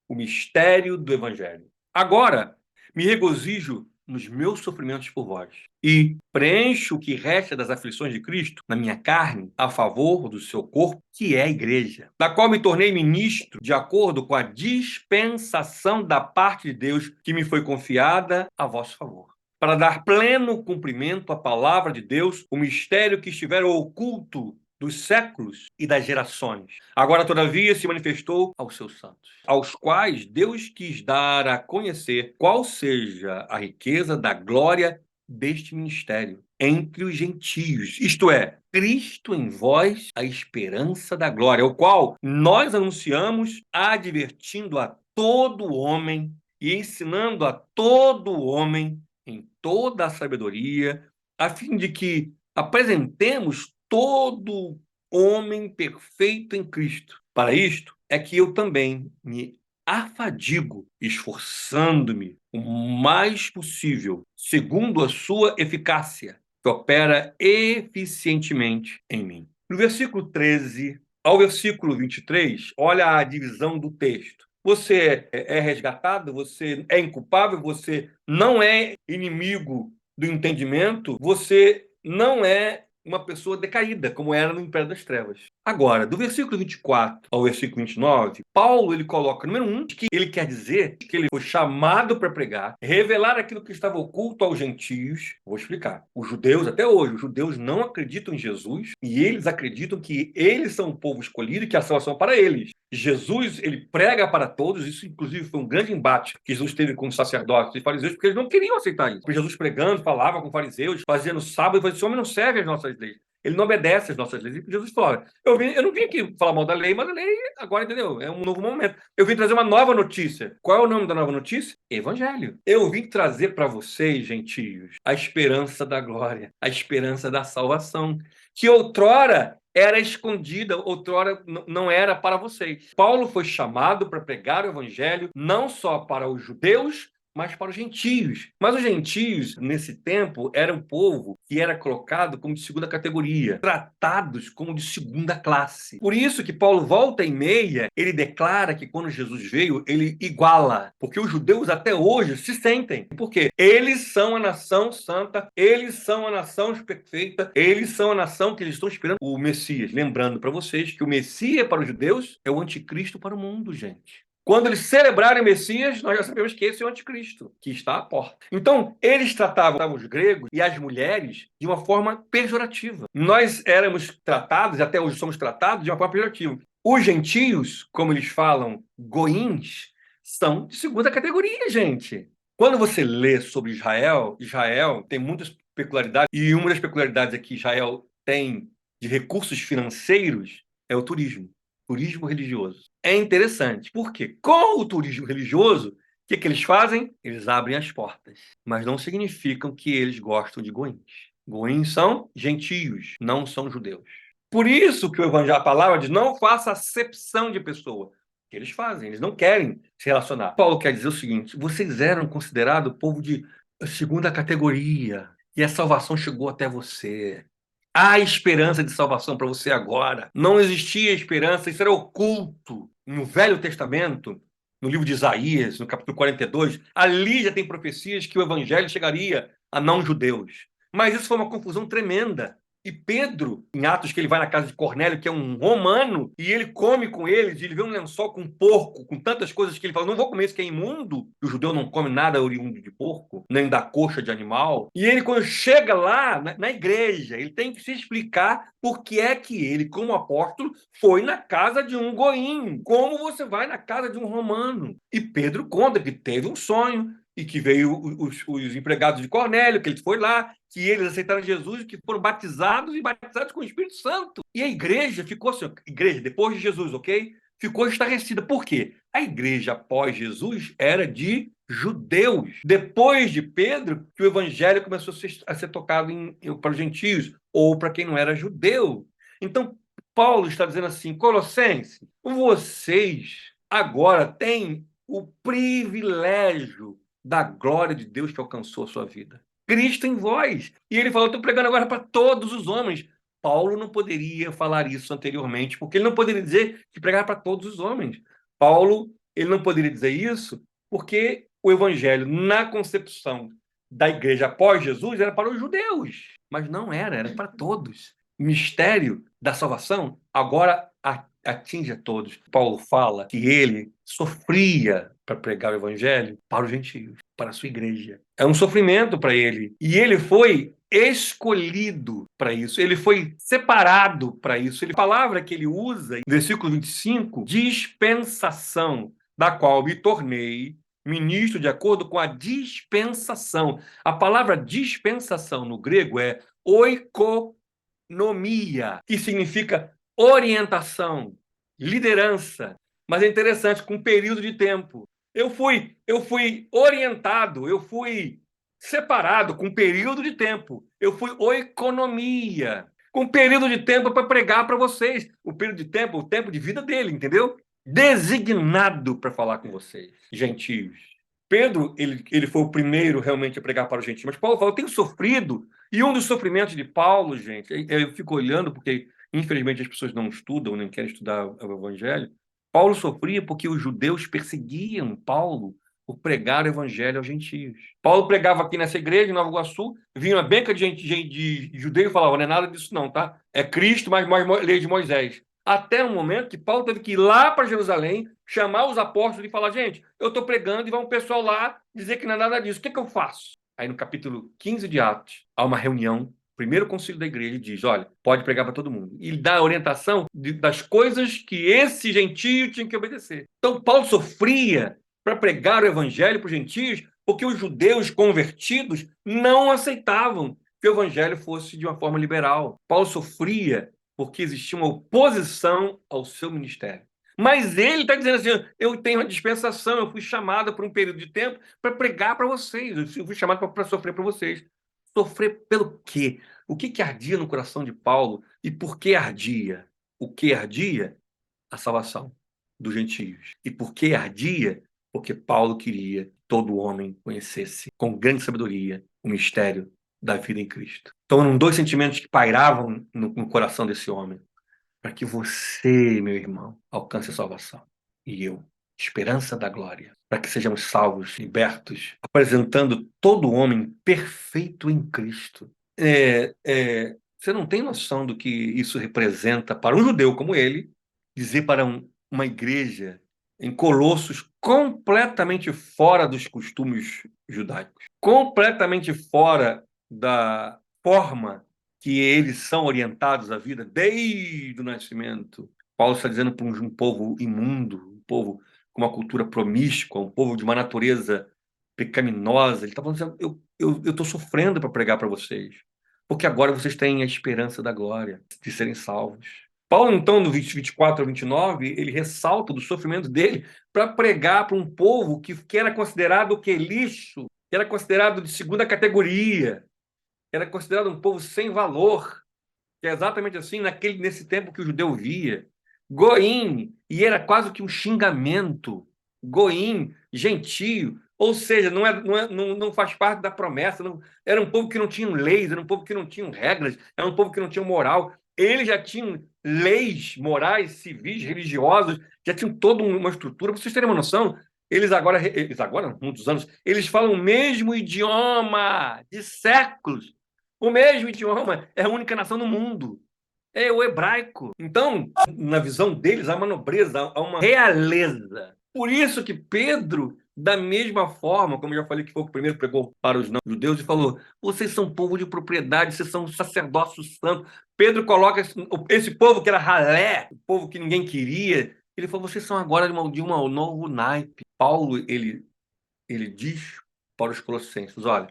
o mistério do Evangelho. Agora, me regozijo nos meus sofrimentos por vós e preencho o que resta das aflições de Cristo na minha carne a favor do seu corpo, que é a igreja, da qual me tornei ministro de acordo com a dispensação da parte de Deus que me foi confiada a vosso favor, para dar pleno cumprimento à palavra de Deus, o mistério que estiver oculto dos séculos e das gerações. Agora, todavia, se manifestou aos seus santos, aos quais Deus quis dar a conhecer qual seja a riqueza da glória deste ministério entre os gentios, isto é, Cristo em vós, a esperança da glória, o qual nós anunciamos, advertindo a todo homem e ensinando a todo homem em toda a sabedoria, a fim de que apresentemos todo homem perfeito em Cristo. Para isto é que eu também me afadigo, esforçando-me o mais possível, segundo a sua eficácia, que opera eficientemente em mim. No versículo 13 ao versículo 23, olha a divisão do texto. Você é resgatado, você é inculpável, você não é inimigo do entendimento, você não é uma pessoa decaída, como era no Império das Trevas. Agora, do versículo 24 ao versículo 29, Paulo ele coloca, número 1, que ele quer dizer que ele foi chamado para pregar, revelar aquilo que estava oculto aos gentios. Vou explicar. Os judeus, até hoje, os judeus não acreditam em Jesus e eles acreditam que eles são o povo escolhido e que a salvação é para eles. Jesus, ele prega para todos, isso inclusive foi um grande embate que Jesus teve com os sacerdotes e fariseus, porque eles não queriam aceitar isso. Jesus pregando, falava com fariseus, fazia no sábado, e falava, esse homem não serve às nossas leis, ele não obedece às nossas leis. E Jesus falou, eu não vim aqui falar mal da lei, mas a lei agora, entendeu? É um novo momento. Eu vim trazer uma nova notícia. Qual é o nome da nova notícia? Evangelho. Eu vim trazer para vocês, gentios, a esperança da glória, a esperança da salvação, que outrora era escondida, outrora não era para vocês. Paulo foi chamado para pregar o evangelho não só para os judeus, mas para os gentios. Mas os gentios, nesse tempo, eram um povo que era colocado como de segunda categoria, tratados como de segunda classe. Por isso que Paulo volta e meia, ele declara que quando Jesus veio, ele iguala, porque os judeus até hoje se sentem, porque eles são a nação santa, eles são a nação perfeita, eles são a nação que eles estão esperando o Messias. Lembrando para vocês que o Messias para os judeus é o anticristo para o mundo, gente. Quando eles celebrarem o Messias, nós já sabemos que esse é o anticristo, que está à porta. Então, eles tratavam os gregos e as mulheres de uma forma pejorativa. Nós éramos tratados, até hoje somos tratados, de uma forma pejorativa. Os gentios, como eles falam, goins, são de segunda categoria, gente. Quando você lê sobre Israel, Israel tem muitas peculiaridades, e uma das peculiaridades é que Israel tem de recursos financeiros é o turismo religioso. É interessante, porque com o turismo religioso, o que eles fazem? Eles abrem as portas, mas não significam que eles gostam de goins. Goins são gentios, não são judeus. Por isso que o evangelho, a palavra diz, não faça acepção de pessoa. O que eles fazem? Eles não querem se relacionar. Paulo quer dizer o seguinte, vocês eram considerados povo de segunda categoria, e a salvação chegou até você. Há esperança de salvação para você agora. Não existia esperança, isso era oculto. No Velho Testamento, no livro de Isaías, no capítulo 42, ali já tem profecias que o evangelho chegaria a não-judeus. Mas isso foi uma confusão tremenda. E Pedro, em Atos, que ele vai na casa de Cornélio, que é um romano, e ele come com eles, e ele vê um lençol com porco, com tantas coisas que ele fala, não vou comer isso que é imundo. O judeu não come nada oriundo de porco, nem da coxa de animal. E ele, quando chega lá, na igreja, ele tem que se explicar por que é que ele, como apóstolo, foi na casa de um goim. Como você vai na casa de um romano? E Pedro conta que teve um sonho, e que veio os empregados de Cornélio, que ele foi lá, que eles aceitaram Jesus, que foram batizados e batizados com o Espírito Santo. E a igreja ficou assim, igreja depois de Jesus, ok? Ficou estarrecida. Por quê? A igreja após Jesus era de judeus. Depois de Pedro, que o evangelho começou a ser tocado para os gentios, ou para quem não era judeu. Então, Paulo está dizendo assim, Colossenses, vocês agora têm o privilégio da glória de Deus que alcançou a sua vida. Cristo em vós. E ele falou, estou pregando agora para todos os homens. Paulo não poderia falar isso anteriormente, porque ele não poderia dizer que pregava para todos os homens. Paulo ele não poderia dizer isso porque o evangelho, na concepção da igreja após Jesus, era para os judeus, mas não era para todos. O mistério da salvação agora atinge a todos. Paulo fala que ele sofria para pregar o evangelho para os gentios, para a sua igreja. É um sofrimento para ele. E ele foi escolhido para isso, ele foi separado para isso. A palavra que ele usa, no versículo 25, dispensação, da qual me tornei ministro de acordo com a dispensação. A palavra dispensação no grego é oikonomia, que significa orientação, liderança. Mas é interessante, com um período de tempo. Eu fui orientado, eu fui separado com um período de tempo. Eu fui oikonomia, com um período de tempo para pregar para vocês. O período de tempo, o tempo de vida dele, entendeu? Designado para falar com vocês, gentios. Pedro, ele foi o primeiro realmente a pregar para os gentios, mas Paulo falou, eu tenho sofrido, e um dos sofrimentos de Paulo, gente, eu fico olhando, porque infelizmente as pessoas não estudam, nem querem estudar o evangelho. Paulo sofria porque os judeus perseguiam Paulo por pregar o evangelho aos gentios. Paulo pregava aqui nessa igreja, em Nova Iguaçu, vinha uma benca de judeu e falava, não é nada disso não, tá? É Cristo, mas lei de Moisés. Até um momento que Paulo teve que ir lá para Jerusalém, chamar os apóstolos e falar, gente, eu estou pregando e vai um pessoal lá dizer que não é nada disso. O que eu faço? Aí no capítulo 15 de Atos, há uma reunião, primeiro concílio da igreja, e diz, olha, pode pregar para todo mundo. E dá a orientação das coisas que esse gentio tinha que obedecer. Então Paulo sofria para pregar o evangelho para os gentios, porque os judeus convertidos não aceitavam que o evangelho fosse de uma forma liberal. Paulo sofria porque existia uma oposição ao seu ministério. Mas ele está dizendo assim, eu tenho uma dispensação, eu fui chamado por um período de tempo para pregar para vocês, eu fui chamado para sofrer para vocês. Sofrer pelo quê? O que ardia no coração de Paulo e por que ardia? O que ardia? A salvação dos gentios. E por que ardia? Porque Paulo queria que todo homem conhecesse com grande sabedoria o mistério da vida em Cristo. Então eram dois sentimentos que pairavam no coração desse homem. Para que você, meu irmão, alcance a salvação. E eu, esperança da glória. Para que sejamos salvos, libertos, apresentando todo homem perfeito em Cristo. Você não tem noção do que isso representa para um judeu como ele, dizer para uma igreja em Colossos completamente fora dos costumes judaicos, completamente fora da forma que eles são orientados à vida desde o nascimento. Paulo está dizendo para um povo imundo, um povo com uma cultura promíscua, um povo de uma natureza pecaminosa. Ele está falando assim, eu estou sofrendo para pregar para vocês, porque agora vocês têm a esperança da glória, de serem salvos. Paulo, então, no 24 a 29, ele ressalta do sofrimento dele para pregar para um povo que era considerado o quê? Lixo, que era considerado de segunda categoria, que era considerado um povo sem valor, que é exatamente assim nesse tempo que o judeu via. Goim, e era quase que um xingamento. Goim, gentio, ou seja, não faz parte da promessa. Não, era um povo que não tinha leis, era um povo que não tinha regras, era um povo que não tinha moral. Eles já tinham leis morais, civis, religiosas, já tinham toda uma estrutura. Para vocês terem uma noção, eles agora, muitos anos, eles falam o mesmo idioma de séculos. O mesmo idioma, é a única nação no mundo. É o hebraico. Então, na visão deles, há uma nobreza, há uma realeza. Por isso que Pedro, da mesma forma, como eu já falei que foi o primeiro pregou para os não-judeus, e falou, vocês são povo de propriedade, vocês são sacerdócio santo. Pedro coloca esse povo que era ralé, o povo que ninguém queria, ele falou, vocês são agora de um novo naipe. Paulo, ele diz para os colossenses, olha,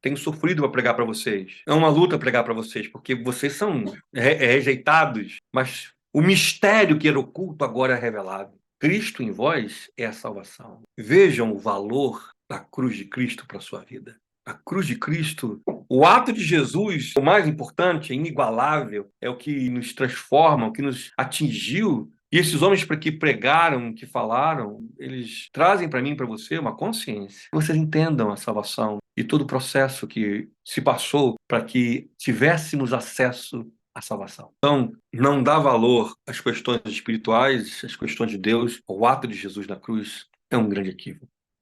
tenho sofrido para pregar para vocês. É uma luta pregar para vocês, porque vocês são rejeitados, mas o mistério que era oculto agora é revelado. Cristo em vós é a salvação. Vejam o valor da cruz de Cristo para a sua vida. A cruz de Cristo, o ato de Jesus, o mais importante, é inigualável, é o que nos transforma, o que nos atingiu. E esses homens que pregaram, que falaram, eles trazem para mim e para você uma consciência. Que vocês entendam a salvação e todo o processo que se passou para que tivéssemos acesso à salvação. Então, não dá valor às questões espirituais, às questões de Deus, ao ato de Jesus na cruz. é um grande equívoco.